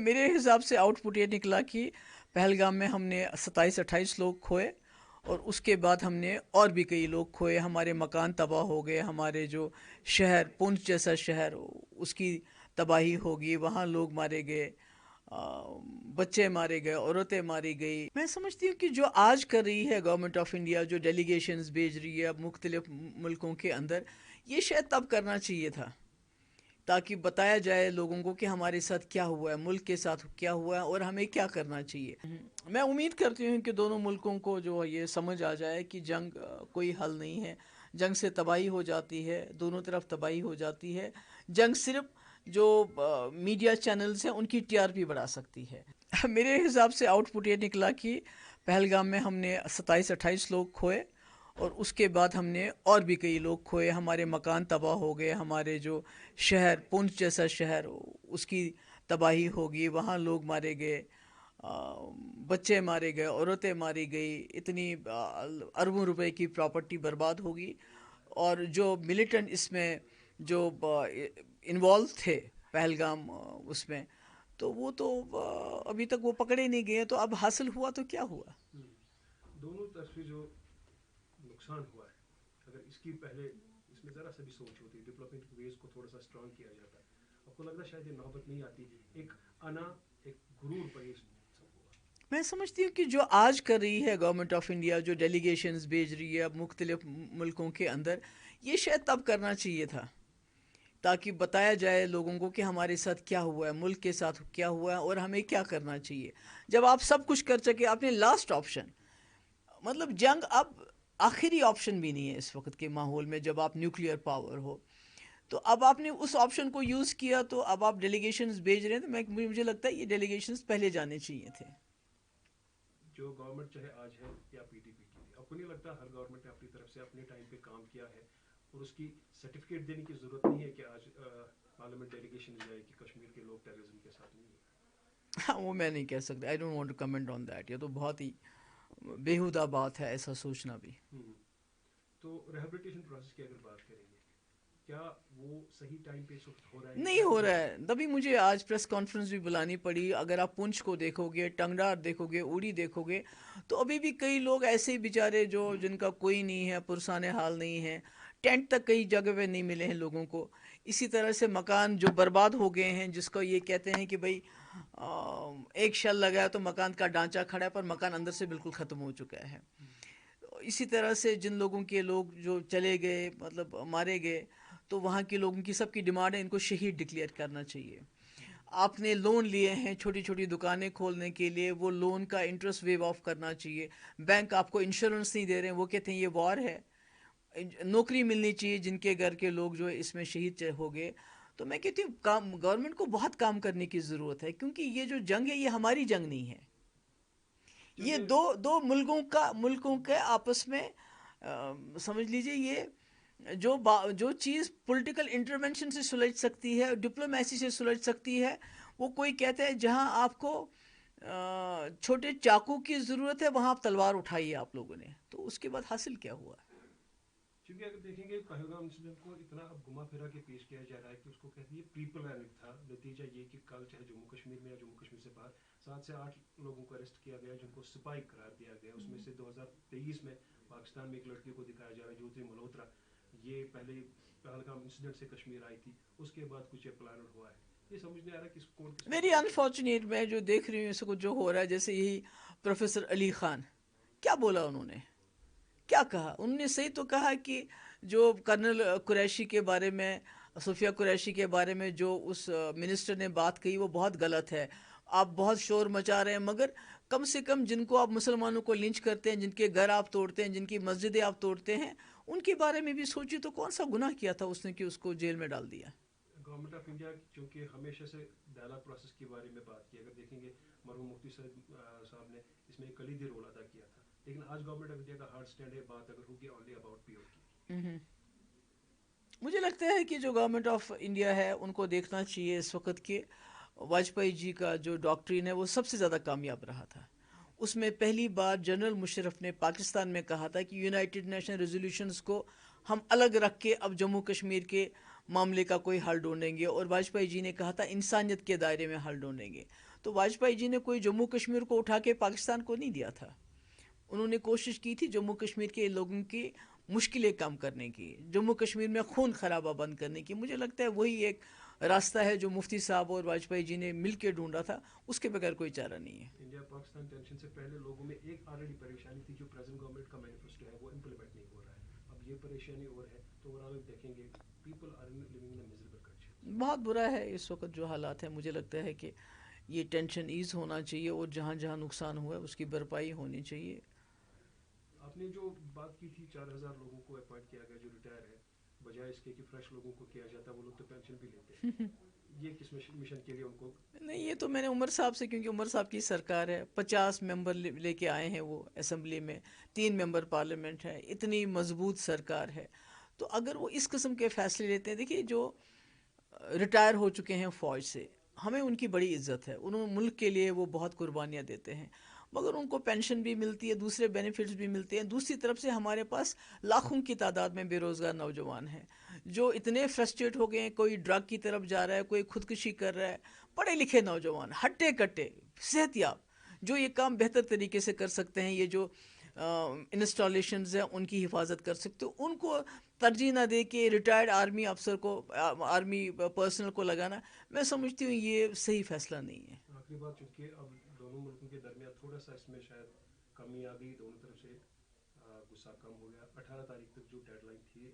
میرے حساب سے آؤٹ پٹ یہ نکلا کہ پہلگام میں ہم نے 27-28 لوگ کھوئے، اور اس کے بعد ہم نے اور بھی کئی لوگ کھوئے، ہمارے مکان تباہ ہو گئے، ہمارے جو شہر پونچھ جیسا شہر اس کی تباہی ہوگی، وہاں لوگ مارے گئے، بچے مارے گئے، عورتیں ماری گئی۔ میں سمجھتی ہوں کہ جو آج کر رہی ہے گورنمنٹ آف انڈیا، جو ڈیلیگیشنز بھیج رہی ہے اب مختلف ملکوں کے اندر، یہ شاید تب کرنا چاہیے تھا تاکہ بتایا جائے لوگوں کو کہ ہمارے ساتھ کیا ہوا ہے، ملک کے ساتھ کیا ہوا ہے، اور ہمیں کیا کرنا چاہیے۔ میں امید کرتی ہوں کہ دونوں ملکوں کو جو یہ سمجھ آ جائے کہ جنگ کوئی حل نہیں ہے، جنگ سے تباہی ہو جاتی ہے، دونوں طرف تباہی ہو جاتی ہے۔ جنگ صرف جو میڈیا چینلز ہیں ان کی ٹی آر پی بڑھا سکتی ہے۔ میرے حساب سے آؤٹ پٹ یہ نکلا کہ پہلگام میں ہم نے 27-28 لوگ کھوئے، اور اس کے بعد ہم نے اور بھی کئی لوگ کھوئے، ہمارے مکان تباہ ہو گئے، ہمارے جو شہر پونچھ جیسا شہر اس کی تباہی ہوگی، وہاں لوگ مارے گئے، بچے مارے گئے، عورتیں ماری گئی، اتنی اربوں روپے کی پراپرٹی برباد ہوگی۔ اور جو ملیٹنٹ اس میں جو انوالو تھے پہلگام اس میں، تو وہ تو ابھی تک وہ پکڑے نہیں گئے، تو اب حاصل ہوا تو کیا ہوا؟ دونوں طرف سے جو نقصان ہوا ہے، اگر اس کی پہلے اس میں ذرا سا بھی سوچ ہوتی، ڈپلومیٹک ویز کو تھوڑا سا اسٹرانگ کیا جاتا، آپ کو لگتا ہے شاید یہ نوبت نہیں آتی، ایک انا ایک غرور پر یہ سب ہوا۔ میں سمجھتی ہوں کہ جو آج کر رہی ہے گورنمنٹ آف انڈیا، جو ڈیلیگیشنز بھیج رہی ہے اب مختلف ملکوں کے اندر، یہ شاید تب کرنا چاہیے تھا تاکہ بتایا جائے لوگوں کو کہ ہمارے ساتھ کیا ہوا ہے، ملک کے ساتھ کیا ہوا ہے، اور ہمیں کیا کرنا چاہیے۔ جب آپ سب کچھ کر سکے، آپ نے لاسٹ آپشن، مطلب جنگ اب آخری آپشن بھی نہیں ہے اس وقت کے ماحول میں، جب آپ نیوکلیئر پاور ہو، تو اب آپ نے اس آپشن کو یوز کیا، تو اب آپ ڈیلیگیشنز بھیج رہے ہیں، تو مجھے لگتا ہے یہ ڈیلیگیشنز پہلے جانے چاہیے تھے۔ جو گورنمنٹ چاہے آج ہے یا پی ڈی پی کی، آپ کو نہیں لگتا ہر گورنمنٹ نے اپنی طرف سے اپنے ٹائم پہ کام کیا ہے، اور اس کی سرٹیفکیٹ دینے کی ضرورت نہیں ہے کہ آج پارلیمنٹ ڈیلیگیشن جائے کہ کشمیر کے لوگ ٹیررزم کے ساتھ نہیں ہیں؟ ہاں، وہ میں نہیں کہہ سکتا، I don't want to comment on that, یہ تو بہت ہی بیہودہ بات ہے ایسا سوچنا بھی۔ تو ریہیبلیٹیشن پروسیس کی اگر بات کریں گے، کیا وہ صحیح ٹائم پہ اس وقت ہو رہا ہے نہیں یا ہو رہا ہے، تبھی مجھے آج پریس کانفرنس بھی بلانی پڑی۔ اگر آپ پونچھ کو دیکھو گے، ٹنگڈار دیکھو گے، اوڑی دیکھو گے، تو ابھی بھی کئی لوگ ایسے ہی بیچارے جو جن کا کوئی نہیں ہے، پرسان حال نہیں ہے، ٹینٹ تک کئی جگہ پہ نہیں ملے ہیں لوگوں کو۔ اسی طرح سے مکان جو برباد ہو گئے ہیں، جس کو یہ کہتے ہیں کہ بھئی ایک شل لگا ہے تو مکان کا ڈھانچہ کھڑا ہے، پر مکان اندر سے بالکل ختم ہو چکا ہے۔ اسی طرح سے جن لوگوں کے لوگ جو چلے گئے، مطلب مارے گئے، تو وہاں کے لوگوں کی سب کی ڈیمانڈ ہے ان کو شہید ڈکلیئر کرنا چاہیے۔ آپ نے لون لیے ہیں چھوٹی چھوٹی دکانیں کھولنے کے لیے، وہ لون کا انٹرسٹ ویو آف کرنا چاہیے۔ بینک آپ کو انشورنس نہیں دے رہے ہیں، وہ کہتے ہیں یہ وار ہے۔ نوکری ملنی چاہیے جن کے گھر کے لوگ جو اس میں شہید ہو گئے۔ تو میں کہتی ہوں گورنمنٹ کو بہت کام کرنے کی ضرورت ہے، کیونکہ یہ جو جنگ ہے یہ ہماری جنگ نہیں ہے، یہ دو ملکوں کے آپس میں سمجھ لیجئے، یہ جو چیز پولیٹیکل انٹرونشن سے سلجھ سکتی ہے، ڈپلومیسی سے سلجھ سکتی ہے، وہ کوئی کہتا ہے جہاں آپ کو چھوٹے چاقو کی ضرورت ہے وہاں آپ تلوار اٹھائیے آپ لوگوں نے، تو اس کے بعد حاصل کیا ہوا؟ چونکہ اگر دیکھیں گے پہلگام انسیڈنٹ کو اتنا اب گھما پھرا کے پیش کیا جا رہا ہے کہ اس کو کہتے ہیں پری پلاننگ تھا، نتیجہ یہ کہ کل چاہے جموں کشمیر میں یا جموں کشمیر سے باہر 7 سے 8 لوگوں کو اریسٹ کیا گیا جن کو سپاہی قرار دیا گیا۔ اس میں سے 2023 میں پاکستان میں ایک لڑکی کو دکھایا جا رہا ہے جیوتری ملہوترا، یہ پہلے پہلگام انسیڈنٹ سے کشمیر آئی تھی، اس کے بعد کچھ پلان ہوا ہے، یہ سمجھ نہیں آ رہا کس کون کس ویری انفارچونیٹ، میں جو دیکھ رہی ہوں اس کو جو ہو رہا ہے، جیسے یہی پروفیسر علی خان، کیا بولا انہوں نے، کیا کہا انہوں نے؟ صحیح تو کہا کہ جو کرنل قریشی کے بارے میں، صفیہ قریشی کے بارے میں جو اس منسٹر نے بات کہی وہ بہت غلط ہے، آپ بہت شور مچا رہے ہیں، مگر کم سے کم جن کو آپ مسلمانوں کو لنچ کرتے ہیں، جن کے گھر آپ توڑتے ہیں، جن کی مسجدیں آپ توڑتے ہیں، ان کے بارے میں بھی سوچیے تو کون سا گناہ کیا تھا اس نے کہ اس کو جیل میں ڈال دیا۔ گورنمنٹ آف انڈیا چونکہ ہمیشہ سے ڈائلاگ پروسیس کے بارے میں بات کی، اگر دیکھیں گے مرحوم مفتی صاحب نے اس میں ایک کلیدی رول ادا کیا تھا، لیکن آج گورنمنٹ آف انڈیا کا ہارڈ سٹینڈ ہے، بات اگر ہوگی اونلی اباؤٹ پی او کی۔ مجھے لگتا ہے کہ جو گورنمنٹ آف انڈیا ہے ان کو دیکھنا چاہیے اس وقت کہ واجپئی جی کا جو ڈاکٹرین ہے وہ سب سے زیادہ کامیاب رہا تھا۔ اس میں پہلی بار جنرل مشرف نے پاکستان میں کہا تھا کہ یونائٹڈ نیشن ریزولوشنز کو ہم الگ رکھ کے اب جموں کشمیر کے معاملے کا کوئی حل ڈھونڈیں گے، اور واجپئی جی نے کہا تھا انسانیت کے دائرے میں حل ڈھونڈیں گے. تو واجپئی جی نے کوئی جموں کشمیر کو اٹھا کے پاکستان کو نہیں دیا تھا. انہوں نے کوشش کی تھی جموں کشمیر کے لوگوں کی مشکلیں کم کرنے کی، جموں کشمیر میں خون خرابہ بند کرنے کی. مجھے لگتا ہے وہی ایک راستہ ہے جو مفتی صاحب اور واجپئی جی نے مل کے ڈھونڈا تھا، اس کے بغیر کوئی چارہ نہیں ہے. انڈیا پاکستان ٹینشن سے پہلے لوگوں میں ایک آلریڈی پریشانی تھی، جو پریزنٹ گورنمنٹ کا مینیفیسٹو ہے وہ امپلیمنٹ نہیں ہو رہا ہے. اب یہ پریشانی اور ہے، تو اوورآل دیکھیں گے people are living in miserable condition. بہت برا ہے اس وقت جو حالات ہیں. مجھے لگتا ہے کہ یہ ٹینشن ایز ہونا چاہیے، اور جہاں جہاں نقصان ہوا ہے اس کی بھرپائی ہونی چاہیے. آپ نے جو بات کی تھی 4,000 لوگوں کو اپوائنٹ کیا گیا جو ریٹائر ہے، بجائے اس کے کہ فریش لوگوں کو کیا جاتا، وہ لوگ تو پینشن بھی لیتے ہیں. یہ کس مشن کے لیے ان کو؟ نہیں، یہ تو میں نے عمر صاحب سے، کیونکہ عمر صاحب کی سرکار ہے، 50 ممبر لے کے آئے ہیں وہ اسمبلی میں، 3 ممبر پارلیمنٹ ہے، اتنی مضبوط سرکار ہے. تو اگر وہ اس قسم کے فیصلے لیتے ہیں، دیکھیے جو ریٹائر ہو چکے ہیں فوج سے، ہمیں ان کی بڑی عزت ہے، انہوں ملک کے لیے وہ بہت قربانیاں دیتے ہیں، مگر ان کو پینشن بھی ملتی ہے، دوسرے بینیفٹس بھی ملتے ہیں. دوسری طرف سے ہمارے پاس لاکھوں کی تعداد میں بے روزگار نوجوان ہیں جو اتنے فرسٹریٹ ہو گئے ہیں. کوئی ڈرگ کی طرف جا رہا ہے، کوئی خودکشی کر رہا ہے. پڑھے لکھے نوجوان ہٹے کٹے صحت یاب جو یہ کام بہتر طریقے سے کر سکتے ہیں، یہ جو انسٹالیشنز ہیں ان کی حفاظت کر سکتے ہو، ان کو ترجیح نہ دے کے ریٹائرڈ آرمی افسر کو، آرمی پرسنل کو لگانا، میں سمجھتی ہوں یہ صحیح فیصلہ نہیں ہے. آخری بات، چونکہ اب دونوں ملکوں کے درمیان تھوڑا سا اس میں شاید کمی آ گئی، دونوں طرف سے غصہ کم ہو گیا. 18 تاریخ تک جو ڈیڈ لائن تھی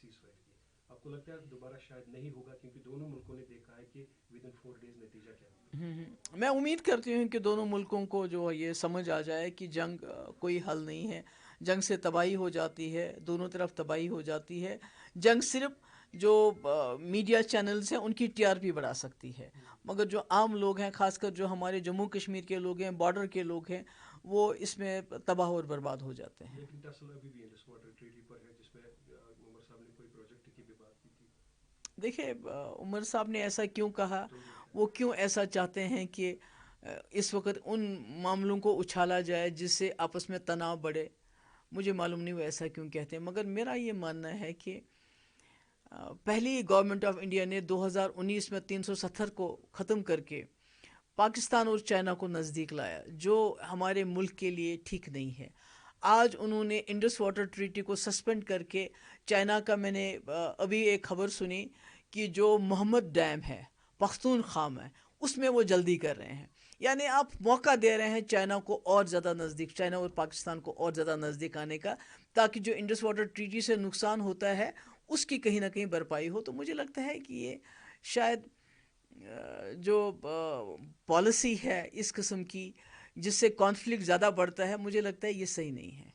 سیز فائر کی، آپ کو لگتا ہے دوبارہ شاید نہیں ہوگا؟ کیونکہ دونوں ملکوں نے دیکھا ہے کہ ود ان 4 days نتیجہ کیا ہوگا. میں امید کرتی ہوں کہ دونوں ملکوں کو جو یہ سمجھ آ جائے کہ جنگ کوئی حل نہیں ہے، جنگ سے تباہی ہو جاتی ہے، دونوں طرف تباہی ہو جاتی ہے. جنگ صرف جو میڈیا چینلز ہیں ان کی ٹی آر پی بڑھا سکتی ہے، مگر جو عام لوگ ہیں، خاص کر جو ہمارے جموں کشمیر کے لوگ ہیں، بارڈر کے لوگ ہیں، وہ اس میں تباہ اور برباد ہو جاتے ہیں. لیکن ٹسل ابھی بھی انڈس واٹر ٹریٹی پر ہے، جس میں عمر صاحب نے کوئی پروجیکٹ کی بھی بات کی تھی. دیکھیں عمر صاحب نے ایسا کیوں کہا، وہ کیوں ایسا چاہتے ہیں کہ اس وقت ان معاملوں کو اچھالا جائے جس سے آپس میں تناؤ بڑھے، مجھے معلوم نہیں وہ ایسا کیوں کہتے ہیں. مگر میرا یہ ماننا ہے کہ پہلی گورنمنٹ آف انڈیا نے 2019 میں 370 کو ختم کر کے پاکستان اور چائنا کو نزدیک لایا، جو ہمارے ملک کے لیے ٹھیک نہیں ہے. آج انہوں نے انڈس واٹر ٹریٹی کو سسپینڈ کر کے چائنا کا، میں نے ابھی ایک خبر سنی کہ جو محمد ڈیم ہے پختونخوا میں، اس میں وہ جلدی کر رہے ہیں. یعنی آپ موقع دے رہے ہیں چائنا کو اور زیادہ نزدیک، چائنا اور پاکستان کو اور زیادہ نزدیک آنے کا، تاکہ جو انڈس واٹر ٹریٹی سے نقصان ہوتا ہے اس کی کہیں نہ کہیں بھرپائی ہو. تو مجھے لگتا ہے کہ یہ شاید جو پالیسی ہے اس قسم کی جس سے کانفلکٹ زیادہ بڑھتا ہے، مجھے لگتا ہے یہ صحیح نہیں ہے.